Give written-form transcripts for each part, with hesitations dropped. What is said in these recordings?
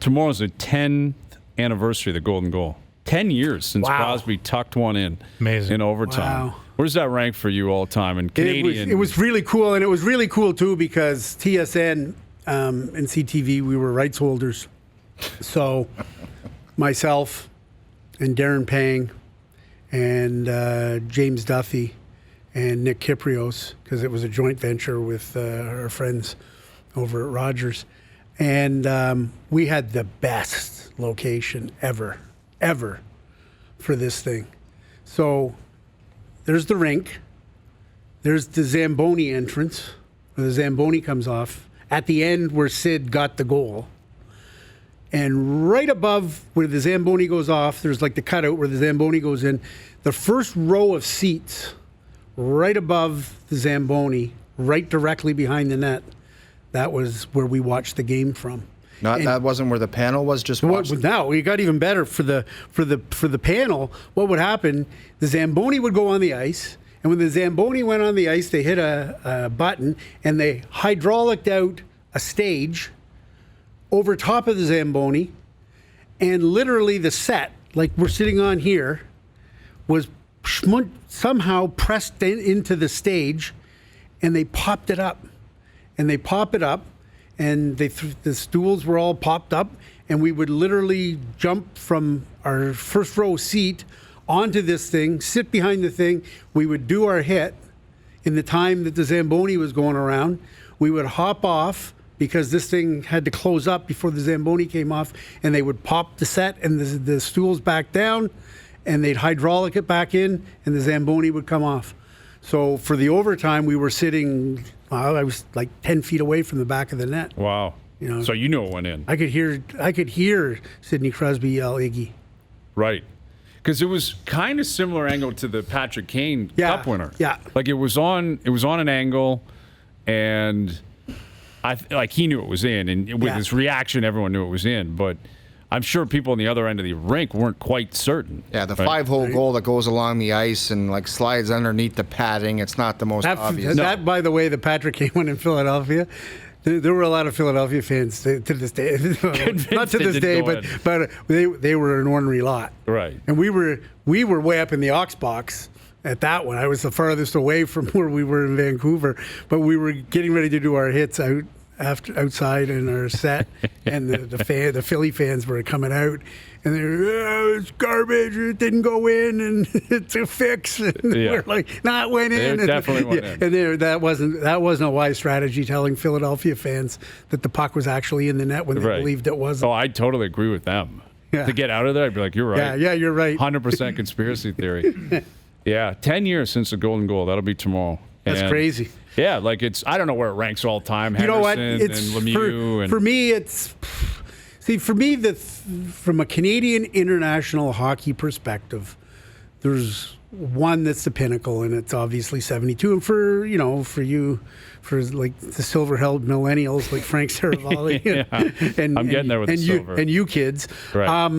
tomorrow's the 10th anniversary of the Golden Goal. 10 years since Crosby tucked one in. Amazing. In overtime. Wow. Where's that rank for you all time in Canadian? It was really cool, and it was really cool too because TSN and CTV, we were rights holders. So myself and Darren Pang and James Duffy and Nick Kiprios, because it was a joint venture with our friends over at Rogers. And we had the best location ever for this thing. So there's the rink. There's the Zamboni entrance, where the Zamboni comes off. At the end where Sid got the goal. And right above where the Zamboni goes off, there's like the cutout where the Zamboni goes in. The first row of seats right above the Zamboni, right directly behind the net, that was where we watched the game from. That wasn't where the panel was. Just now it got even better for the panel. What would happen? The Zamboni would go on the ice, and when the Zamboni went on the ice, they hit a button and they hydrauliced out a stage over top of the Zamboni, and literally the set, like we're sitting on here, was somehow pressed into the stage, and they popped it up, and they pop it up. And the stools were all popped up, and we would literally jump from our first row seat onto this thing, sit behind the thing. We would do our hit in the time that the Zamboni was going around. We would hop off because this thing had to close up before the Zamboni came off, and they would pop the set and the stools back down, and they'd hydraulic it back in, and the Zamboni would come off. So for the overtime, we were sitting, I was like 10 feet away from the back of the net. Wow. You know, so you knew it went in. I could hear Sidney Crosby yell Iggy. Right. Because it was kind of similar angle to the Patrick Kane Cup winner. Yeah. Like it was on an angle, and he knew it was in, and with his reaction, everyone knew it was in. But I'm sure people on the other end of the rink weren't quite certain. Yeah, the 5-hole goal that goes along the ice and like slides underneath the padding. It's not the most obvious. That, by the way, the Patrick Kane one in Philadelphia. There were a lot of Philadelphia fans to this day. Not to this day, but they were an ornery lot. Right. And we were way up in the Ox box at that one. I was the farthest away from where we were in Vancouver, but we were getting ready to do our hits outside in our set, and the Philly fans were coming out, and they were, it's garbage, it didn't go in, and it's a fix. And we're like, it went in. It definitely went in. And that wasn't a wise strategy, telling Philadelphia fans that the puck was actually in the net when they believed it wasn't. Oh, I totally agree with them. Yeah. To get out of there, I'd be like, you're right. Yeah, you're right. 100% conspiracy theory. Yeah, 10 years since the Golden Goal. That'll be tomorrow. That's crazy. Yeah, like I don't know where it ranks all time. You know what? Henderson and Lemieux. For me, from a Canadian international hockey perspective, there's one that's the pinnacle, and it's obviously 72. And for like the silver-held millennials like Frank Saravalli, and I'm getting there with the silver. And you kids, right.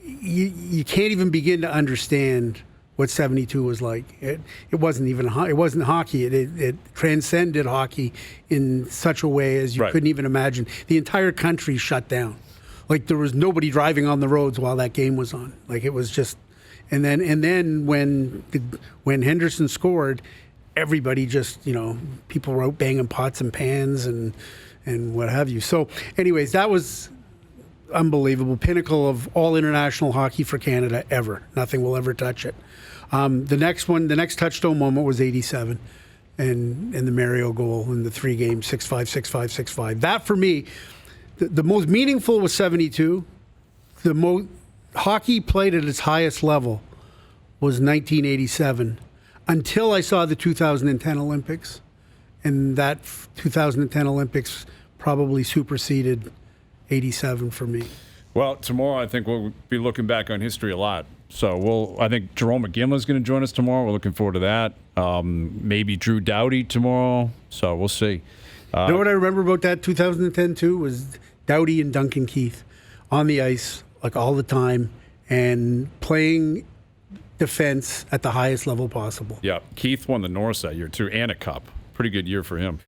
You can't even begin to understand what 72 was like. It wasn't hockey. It transcended hockey in such a way as you couldn't even imagine. The entire country shut down. Like there was nobody driving on the roads while that game was on. Like it was just, and then when Henderson scored, everybody just, people were out banging pots and pans and what have you. So anyways, that was unbelievable. Pinnacle of all international hockey for Canada ever. Nothing will ever touch it. The next touchstone moment was 87 and the Mario goal in the 3 games, 6-5, 6-5, 6-5. That for me, the most meaningful was 72. Hockey played at its highest level was 1987 until I saw the 2010 Olympics. And that 2010 Olympics probably superseded 87 for me. Well, tomorrow I think we'll be looking back on history a lot. So I think Jerome McGinley's going to join us tomorrow. We're looking forward to that. Maybe Drew Doughty tomorrow. So we'll see. You know what I remember about that 2010 too was Doughty and Duncan Keith on the ice like all the time and playing defense at the highest level possible. Yeah, Keith won the Norris that year too, and a cup. Pretty good year for him.